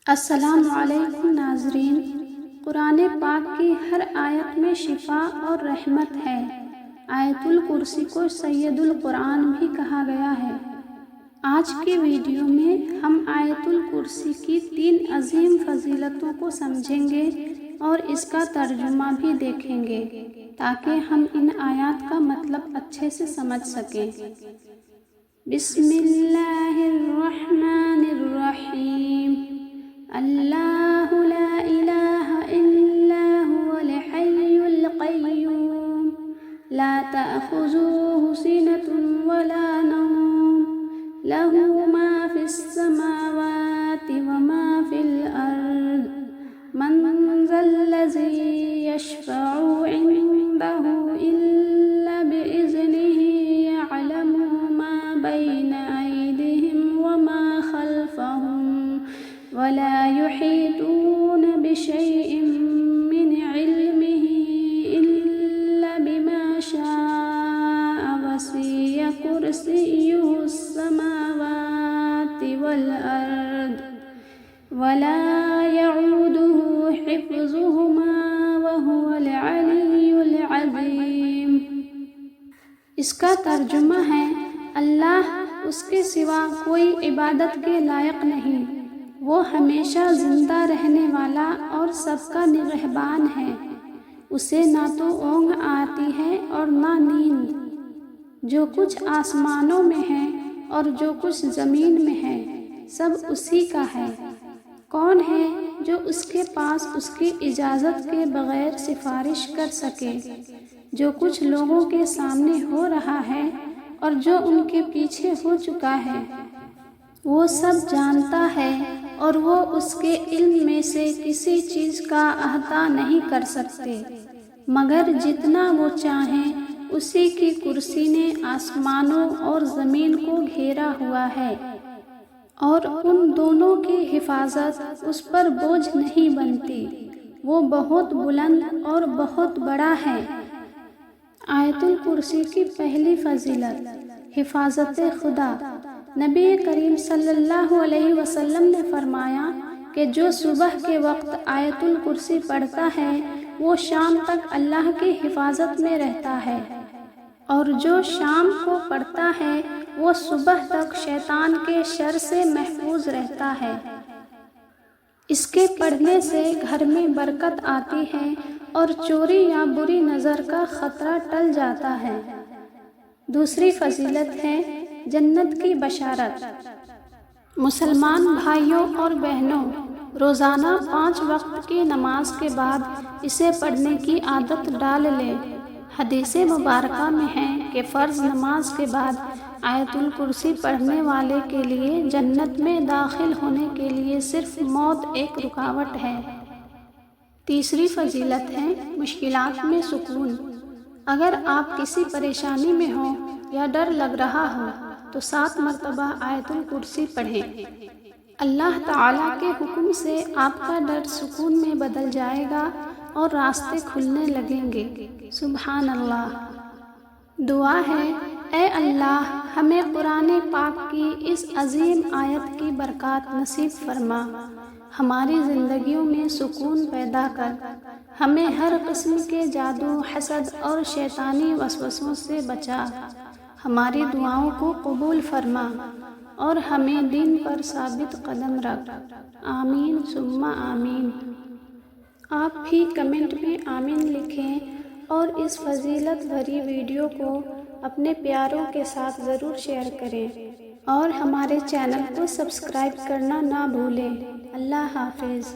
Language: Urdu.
السلام علیکم ناظرین، قرآن پاک کی ہر آیت میں شفا اور رحمت ہے۔ آیت الکرسی کو سید القرآن بھی کہا گیا ہے۔ آج کے ویڈیو میں ہم آیت الکرسی کی 3 عظیم فضیلتوں کو سمجھیں گے اور اس کا ترجمہ بھی دیکھیں گے تاکہ ہم ان آیات کا مطلب اچھے سے سمجھ سکیں۔ بسم اللہ الرحمن الرحیم۔ اللہ لا الہ الا هو الحی القیوم لا تأخذوه سنة ولا نوم له ما في السماوات وما في الأرض من ذا الذي يشفع عنده إلا بإذنه يعلم ما بين أيديهم وما خلفهم ولا يحيطون بشيء من علمه إلا بما شاء وسع كرسيه السماوات والأرض ولا يعوده حفظهما وهو العلي العظيم۔ اس کا ترجمہ ہے، اللہ اس کے سوا کوئی عبادت کے لائق نہیں، وہ ہمیشہ زندہ رہنے والا اور سب کا نگہبان ہے۔ اسے نہ تو اونگ آتی ہے اور نہ نیند۔ جو کچھ آسمانوں میں ہے اور جو کچھ زمین میں ہے سب اسی کا ہے۔ کون ہے جو اس کے پاس اس کی اجازت کے بغیر سفارش کر سکے؟ جو کچھ لوگوں کے سامنے ہو رہا ہے اور جو ان کے پیچھے ہو چکا ہے وہ سب جانتا ہے، اور وہ اس کے علم میں سے کسی چیز کا احاطہ نہیں کر سکتے مگر جتنا وہ چاہیں۔ اسی کی کرسی نے آسمانوں اور زمین کو گھیرا ہوا ہے، اور ان دونوں کی حفاظت اس پر بوجھ نہیں بنتی۔ وہ بہت بلند اور بہت بڑا ہے۔ آیت الکرسی کی پہلی فضیلت، حفاظت خدا۔ نبی کریم صلی اللہ علیہ وسلم نے فرمایا کہ جو صبح کے وقت آیت الکرسی پڑھتا ہے وہ شام تک اللہ کی حفاظت میں رہتا ہے، اور جو شام کو پڑھتا ہے وہ صبح تک شیطان کے شر سے محفوظ رہتا ہے۔ اس کے پڑھنے سے گھر میں برکت آتی ہے اور چوری یا بری نظر کا خطرہ ٹل جاتا ہے۔ دوسری فضیلت ہے جنت کی بشارت۔ مسلمان بھائیوں اور بہنوں، روزانہ 5 وقت کی نماز کے بعد اسے پڑھنے کی عادت ڈال لیں۔ حدیث مبارکہ میں ہے کہ فرض نماز کے بعد آیت الکرسی پڑھنے والے کے لیے جنت میں داخل ہونے کے لیے صرف موت ایک رکاوٹ ہے۔ تیسری فضیلت ہے مشکلات میں سکون۔ اگر آپ کسی پریشانی میں ہوں یا ڈر لگ رہا ہو تو 7 مرتبہ آیت الکرسی پڑھیں۔ اللہ تعالیٰ کے حکم سے آپ کا ڈر سکون میں بدل جائے گا اور راستے کھلنے لگیں گے۔ سبحان اللہ۔ دعا ہے، اے اللہ ہمیں قرآن پاک کی اس عظیم آیت کی برکات نصیب فرما، ہماری زندگیوں میں سکون پیدا کر، ہمیں ہر قسم کے جادو، حسد اور شیطانی وسوسوں سے بچا، ہماری دعاؤں کو قبول فرما اور ہمیں دین پر ثابت قدم رکھ۔ آمین ثم آمین۔ آپ بھی کمنٹ میں آمین لکھیں اور اس فضیلت بھری ویڈیو کو اپنے پیاروں کے ساتھ ضرور شیئر کریں، اور ہمارے چینل کو سبسکرائب کرنا نہ بھولیں۔ اللہ حافظ۔